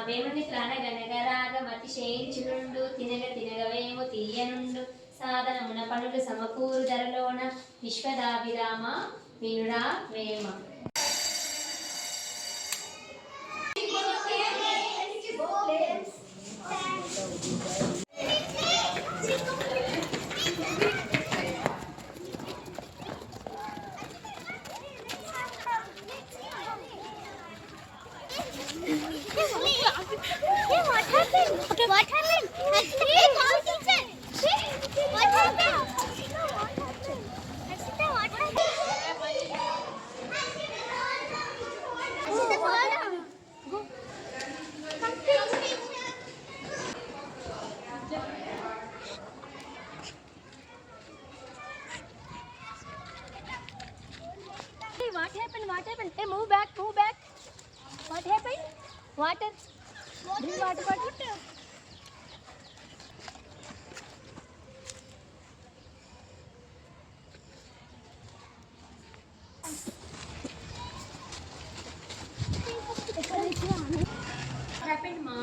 వేముని త్రాణగనగరాగమతి శేయించునుండు తినగ తినగవేమో తీయనుండు సాధనమున పనులు సమకూరు ధరలోన విశ్వదాభిరామ వినురా Vema. What happened? What happened? What happened? Hey, move back. What happened? Water. Drink water. What happened, Ma?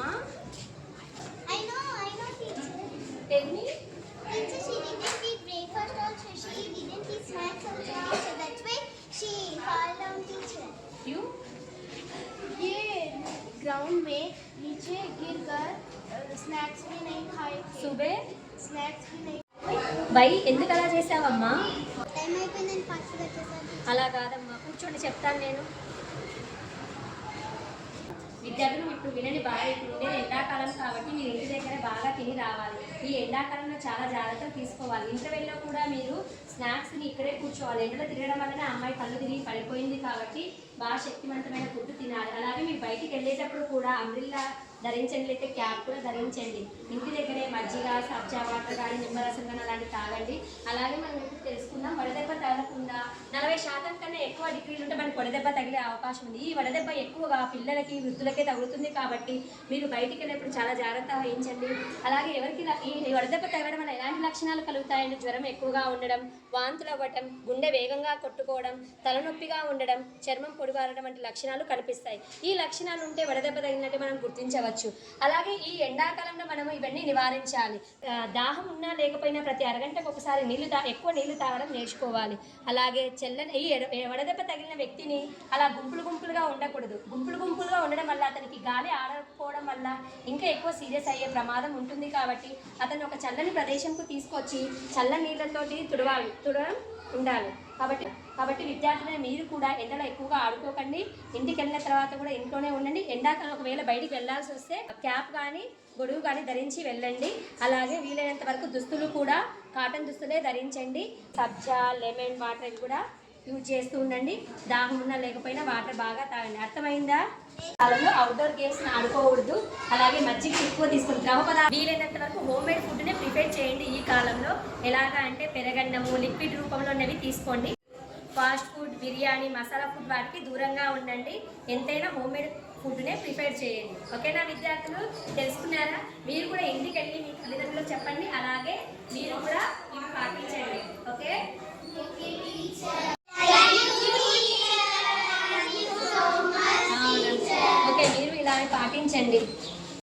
I know, teacher. Tell me. Teacher, she didn't eat breakfast also. She didn't eat snacks also. So that's why she fall down, teacher. You? ये ground में नीचे गिरकर snacks भी नहीं खाए थे. सुबह snacks भी नहीं. బై ఎందుకు అలా చేసావమ్మా? టైం అయిపోయిందని ఫాస్ట్గా వచ్చేసాను. అలా కాదమ్మా, కూర్చోండి చెప్తాను నేను. విద్యార్థులు ఇప్పుడు వినండి బాగా. ఇప్పుడు ఉండేది ఎండాకాలం కాబట్టి మీరు ఇంటి దగ్గర బాగా తిని రావాలి. ఈ ఎండాకాలంలో చాలా జాగ్రత్తలు తీసుకోవాలి. ఇంటర్వెల్లో కూడా మీరు స్నాక్స్ని ఇక్కడే కూర్చోవాలి. ఎండలో తిరగడం వలన అమ్మాయి కళ్ళు తిరిగి పడిపోయింది కాబట్టి బాగా శక్తివంతమైన ఫుడ్ తినాలి. అలాగే మీరు బయటికి వెళ్ళేటప్పుడు కూడా అంబ్రిల్లా ధరించండి, లేకపోతే క్యాప్ కూడా ధరించండి. ఇంటి దగ్గరే మజ్జిగ, సబ్జా వాటర్ కానీ నిమ్మరసం కానీ అలాంటివి తాగండి. అలాగే మనం ఇప్పుడు తెలుసుకుందాం, వడదెబ్బ తగలకుండా 40% కన్నా ఎక్కువ డిగ్రీలు ఉంటే మనకి వడదెబ్బ తగిలే అవకాశం ఉంది. ఈ వడదెబ్బ ఎక్కువగా పిల్లలకి, వృద్ధులకే తగులుతుంది కాబట్టి మీరు బయటికి వెళ్ళినప్పుడు చాలా జాగ్రత్త వహించండి. అలాగే ఎవరికి ఈ వడదెబ్బ తగలడం వల్ల ఎలాంటి లక్షణాలు కలుగుతాయంటే జ్వరం ఎక్కువగా ఉండడం, వాంతులు అవ్వటం, గుండె వేగంగా కొట్టుకోవడం, తలనొప్పిగా ఉండడం, చర్మం పొడిబారడం వంటి లక్షణాలు కనిపిస్తాయి. ఈ లక్షణాలు ఉంటే వడదెబ్బ తగిలినట్టు మనం గుర్తించవచ్చు. అలాగే ఈ ఎండాకాలంలో మనం ఇవన్నీ నివారించాలి. దాహం ఉన్నా లేకపోయినా ప్రతి అరగంటకు ఒకసారి ఎక్కువ నీళ్లు తాగడం నేర్చుకోవాలి. అలాగే ఈ వడదెబ్బ తగిలిన వ్యక్తిని అలా గుంపులుగా ఉండకూడదు. గుంపులుగా ఉండడం వల్ల అతనికి గాలి ఆడకపోవడం వల్ల ఇంకా ఎక్కువ సీరియస్ అయ్యే ప్రమాదం ఉంటుంది. కాబట్టి అతను ఒక చల్లని ప్రదేశంకు తీసుకొచ్చి చల్లని నీళ్ళతోటి తుడవడం ఉండాలి. కాబట్టి విద్యార్థులైన మీరు కూడా ఎండలో ఎక్కువగా ఆడుకోకండి. ఇంటికి వెళ్ళిన తర్వాత కూడా ఇంట్లోనే ఉండండి. ఎండాకాలం ఒకవేళ బయటికి వెళ్ళాల్సి వస్తే క్యాప్ కానీ గొడుగు కానీ ధరించి వెళ్ళండి. అలాగే వీలైనంత వరకు దుస్తులు కూడా కాటన్ దుస్తులే ధరించండి. సబ్జా, లెమన్ వాటర్ ఇవి కూడా యూజ్ చేస్తూ ఉండండి. దాహం ఉన్నా లేకపోయినా వాటర్ బాగా తాగండి. అర్థమైందా? కాలంలో అవుట్డోర్ గేమ్స్ ఆడుకోకూడదు. అలాగే మజ్జిగ ఎక్కువ తీసుకుని వీలైనంత వరకు హోమ్ మేడ్ ఫుడ్నే ప్రిపేర్ చేయండి. ఈ కాలంలో ఎలాగా అంటే పెరగన్నము, లిక్విడ్ రూపంలో ఉన్నవి తీసుకోండి. Fast food, biryani, masala food వాటికి దూరంగా ఉండండి. ఎంతైనా హోమ్ మేడ్ ఫుడ్నే ప్రిపేర్ చేయండి. ఓకేనా విద్యార్థులు? తెలుసుకున్నారా? మీరు కూడా ఇంటికి వెళ్ళి మీ తల్లిదండ్రులకు చెప్పండి. అలాగే మీరు కూడా ఇవి పాటించండి. ఓకే? ఓకే, మీరు ఇలా పాటించండి.